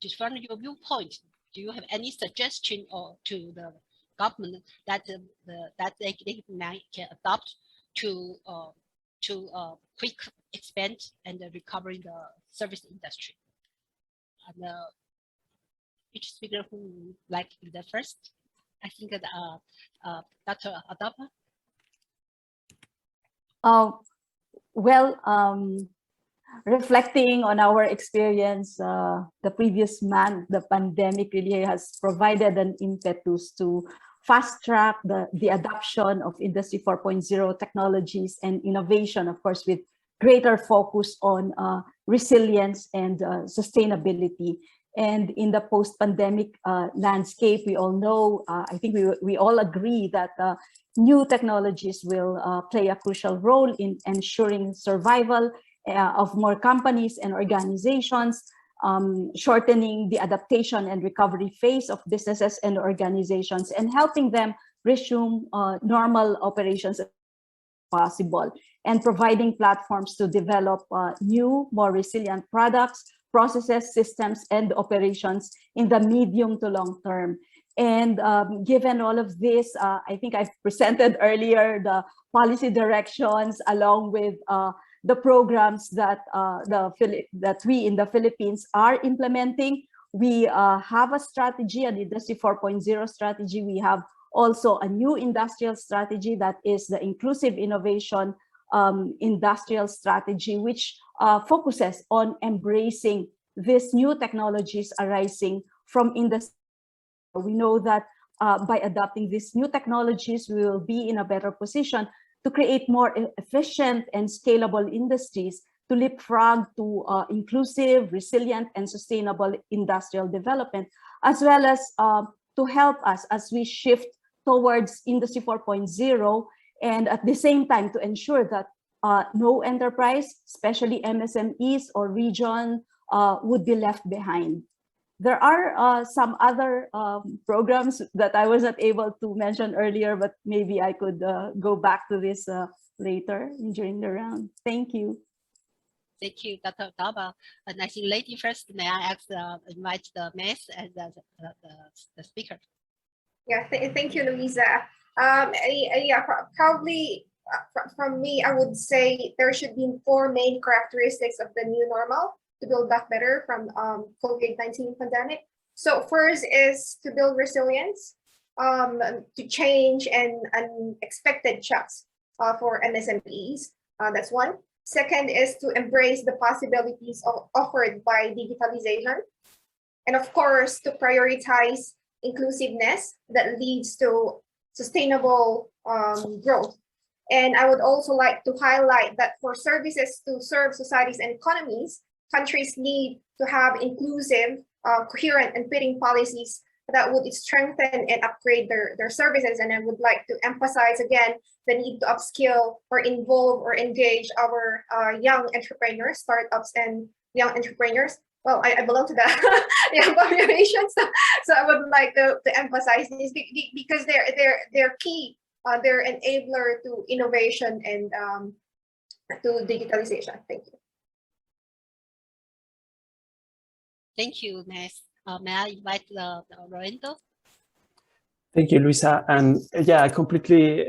just from your viewpoint, do you have any suggestion or to the government that that they can adopt to quick expand and recovering the service industry? And each speaker who would like the first, I think that Dr. Adapa. Reflecting on our experience, the previous month, the pandemic really has provided an impetus to fast track the adoption of Industry 4.0 technologies and innovation, of course, with greater focus on resilience and sustainability. And in the post-pandemic landscape, we all know, I think we all agree that new technologies will play a crucial role in ensuring survival of more companies and organizations, shortening the adaptation and recovery phase of businesses and organizations, and helping them resume normal operations as possible, and providing platforms to develop new, more resilient products, processes, systems, and operations in the medium to long term. And given all of this, I think I've presented earlier the policy directions along with the programs that we in the Philippines are implementing. We have a strategy, an Industry 4.0 strategy. We have also a new industrial strategy that is the Inclusive Innovation Industrial Strategy, which focuses on embracing these new technologies arising from industry. We know that by adopting these new technologies, we will be in a better position to create more efficient and scalable industries to leapfrog to inclusive, resilient, and sustainable industrial development, as well as to help us as we shift towards Industry 4.0, and at the same time to ensure that no enterprise, especially MSMEs or region, would be left behind. There are some other programs that I was not able to mention earlier, but maybe I could go back to this later during the round. Thank you. Thank you, Dr. Daba. And I think lady first, may I ask, invite the Ms. and the speaker. Yeah, thank you, Louisa. Yeah, probably from me, I would say there should be 4 main characteristics of the new normal to build back better from COVID-19 pandemic. So first is to build resilience to change and unexpected shocks for MSMEs. That's one. Second is to embrace the possibilities offered by digitalization. And of course, to prioritize inclusiveness that leads to sustainable growth. And I would also like to highlight that for services to serve societies and economies, countries need to have inclusive, coherent, and fitting policies that would strengthen and upgrade their services. And I would like to emphasize again the need to upskill or involve or engage our young entrepreneurs, startups, and young entrepreneurs. Well, I belong to the young population, so I would like to emphasize this because they're key. They're enabler to innovation and to digitalization. Thank you. Thank you, Ms. May I invite Lorenzo? Thank you, Luisa. And yeah, I completely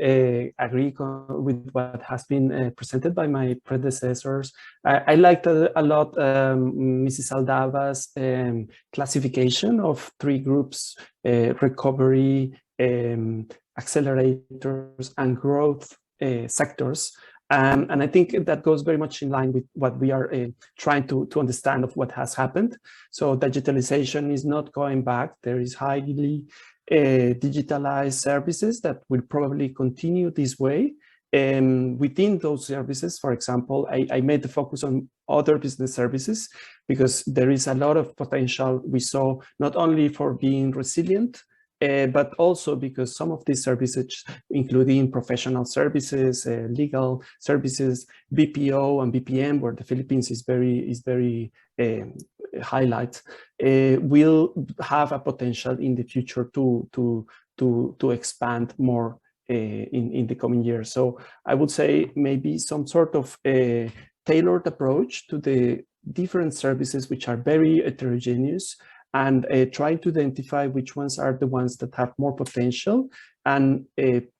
agree with what has been presented by my predecessors. I liked a lot Mrs. Aldaba's classification of 3 groups: recovery, accelerators, and growth sectors. And I think that goes very much in line with what we are trying to understand of what has happened. So digitalization is not going back. There is highly digitalized services that will probably continue this way. Within those services, for example, I made the focus on other business services because there is a lot of potential we saw not only for being resilient, but also because some of these services, including professional services, legal services, BPO and BPM, where the Philippines is very highlight, will have a potential in the future to expand more in the coming years. So I would say maybe some sort of a tailored approach to the different services which are very heterogeneous, and trying to identify which ones are the ones that have more potential, and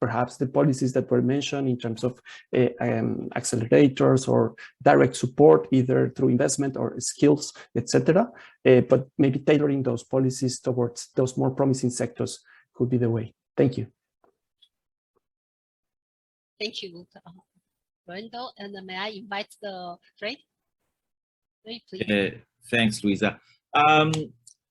perhaps the policies that were mentioned in terms of accelerators or direct support, either through investment or skills, etc. But maybe tailoring those policies towards those more promising sectors could be the way. Thank you. Thank you, Brendo. And may I invite the Fred? Please. Thanks, Louisa.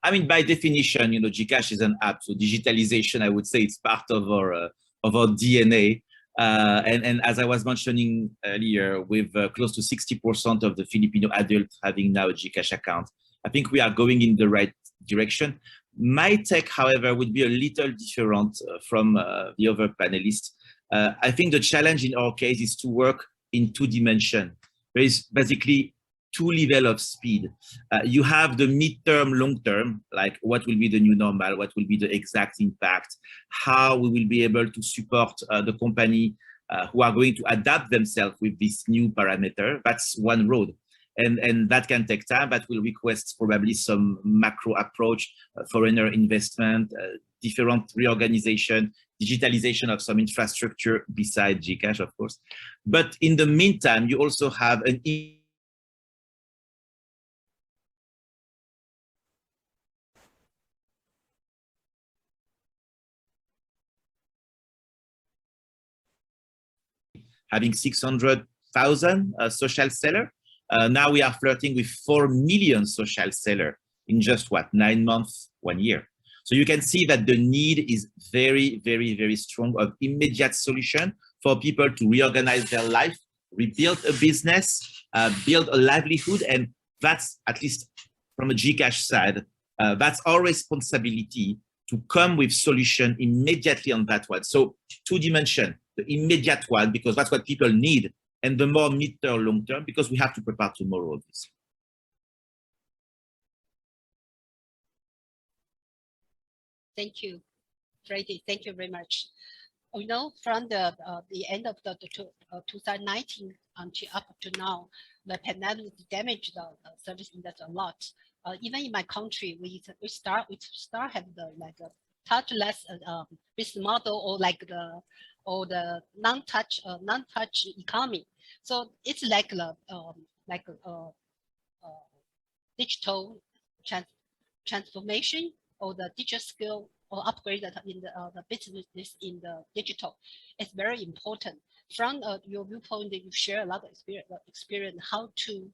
I mean, by definition, you know, GCash is an app, so digitalization, I would say, it's part of our DNA. And as I was mentioning earlier, with close to 60% of the Filipino adults having now a GCash account, I think we are going in the right direction. My take, however, would be a little different from the other panelists. I think the challenge in our case is to work in two dimensions. There is basically two levels of speed. You have the midterm, long term, like what will be the new normal, what will be the exact impact, how we will be able to support the company who are going to adapt themselves with this new parameter. That's one road. And that can take time, but will request probably some macro approach, foreigner investment, different reorganization, digitalization of some infrastructure beside GCash, of course. But in the meantime, you also have an having 600,000 social seller. Now we are flirting with 4 million social seller in just what, 9 months, 1 year. So you can see that the need is very, very, very strong of immediate solution for people to reorganize their life, rebuild a business, build a livelihood. And that's, at least from a GCash side, that's our responsibility to come with solution immediately on that one. So two dimensions, the immediate one, because that's what people need, and the more mid-term, long-term, because we have to prepare tomorrow of this. Thank you, Freddie. Thank you very much. We know from the end of the 2019 until up to now, the pandemic damaged the service industry a lot. Even in my country, we start have the like a touchless business model, or like the non-touch economy. So it's like the digital transformation, or the digital skill, or upgrade in the business in the digital. It's very important. From your viewpoint, that you share a lot of experience how to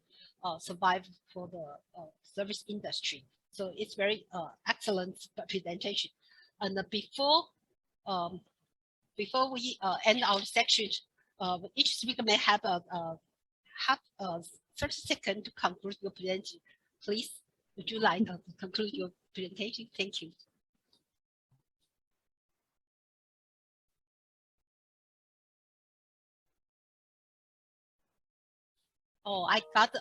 survive for the service industry. So it's very excellent presentation. And before we end our section, each speaker may have 30 seconds to conclude your presentation. Please, would you like to conclude your presentation? Thank you. Oh, I got.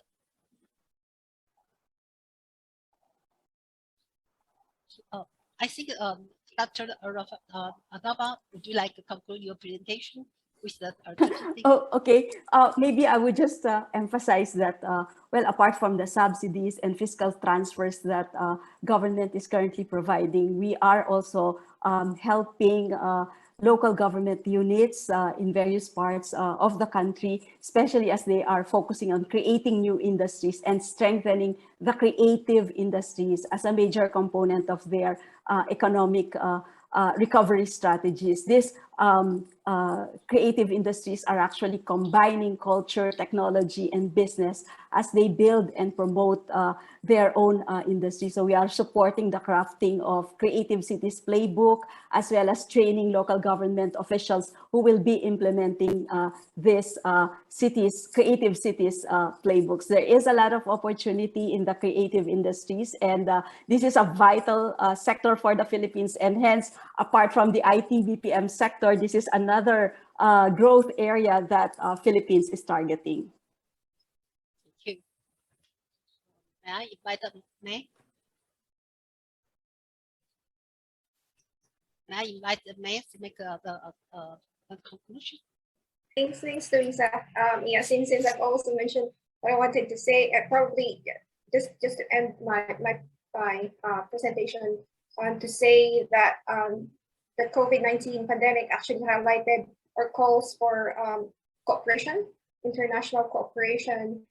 I think Dr. Adaba, would you like to conclude your presentation with that? Oh, okay. Maybe I would just emphasize that, well, apart from the subsidies and fiscal transfers that government is currently providing, we are also helping local government units in various parts of the country, especially as they are focusing on creating new industries and strengthening the creative industries as a major component of their economic recovery strategies. These creative industries are actually combining culture, technology, and business as they build and promote their own industry. So we are supporting the crafting of Creative Cities Playbook, as well as training local government officials who will be implementing this Creative Cities Playbooks. There is a lot of opportunity in the creative industries, and this is a vital sector for the Philippines, and hence, apart from the IT BPM sector, this is another growth area that Philippines is targeting. Thank you. May I invite May? May I invite May to make a conclusion? Thanks, Louisa. Yeah, since I've also mentioned what I wanted to say, probably just to end my my presentation to say that the COVID-19 pandemic actually highlighted or calls for cooperation, international cooperation,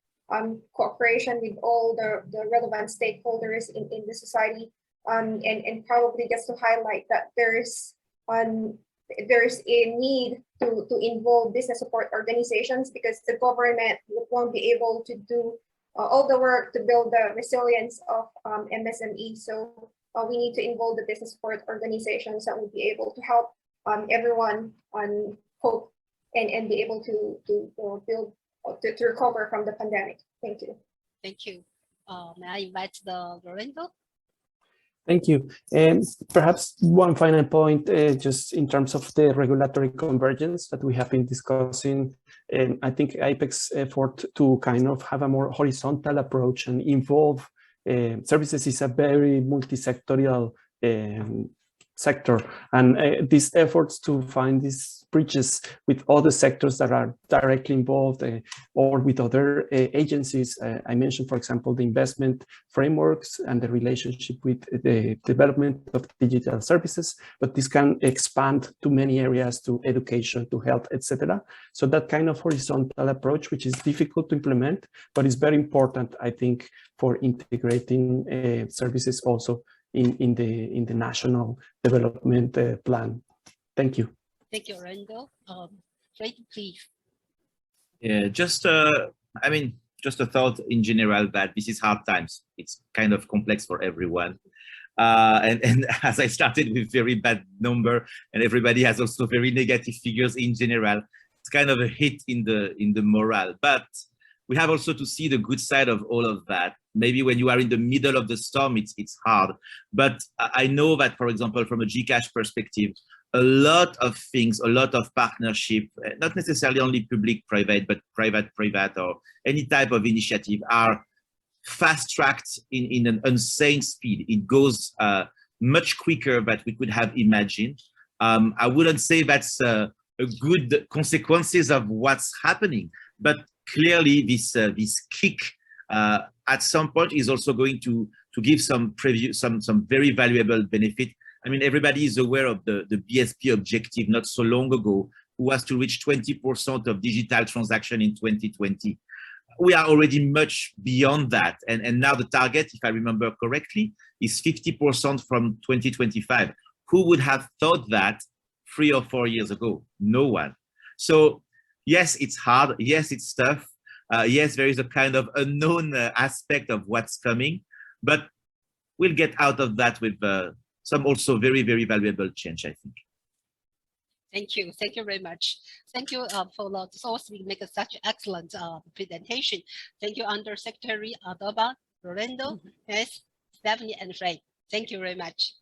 cooperation with all the relevant stakeholders in the society, and probably just to highlight that there's a need to involve business support organizations, because the government won't be able to do all the work to build the resilience of MSME. So we need to involve the business support organizations that will be able to help everyone cope and be able to build to recover from the pandemic. Thank you. Thank you. May I invite the Lorenzo? Thank you. And perhaps one final point, just in terms of the regulatory convergence that we have been discussing. And I think IPEC's effort to kind of have a more horizontal approach and involve services is a very multi-sectorial sector, and these efforts to find these bridges with other sectors that are directly involved or with other agencies. I mentioned, for example, the investment frameworks and the relationship with the development of digital services, but this can expand to many areas, to education, to health, etc. So that kind of horizontal approach, which is difficult to implement, but is very important, I think, for integrating services also in the national development plan. Thank you. Thank you, Lorenzo. Fred, please. Yeah, just I mean, just a thought in general that this is hard times. It's kind of complex for everyone. And as I started with very bad number, and everybody has also very negative figures in general, it's kind of a hit in the morale. But we have also to see the good side of all of that. Maybe when you are in the middle of the storm, it's hard. But I know that, for example, from a GCash perspective, a lot of things, a lot of partnership, not necessarily only public-private, but private-private or any type of initiative are fast-tracked in an insane speed. It goes much quicker than we could have imagined. I wouldn't say that's a good consequences of what's happening, but clearly this kick at some point is also going to give some very valuable benefit. I mean, everybody is aware of the BSP objective not so long ago, who was to reach 20% of digital transaction in 2020. We are already much beyond that. And now the target, if I remember correctly, is 50% from 2025. Who would have thought that 3 or 4 years ago? No one. So yes, it's hard. Yes, it's tough. Yes, there is a kind of unknown aspect of what's coming, but we'll get out of that with some also very, very valuable change, I think. Thank you. Thank you very much. Thank you for the source. We make such excellent presentation. Thank you, Undersecretary Adoba, Lorenzo, yes, Stephanie, and Fred. Thank you very much.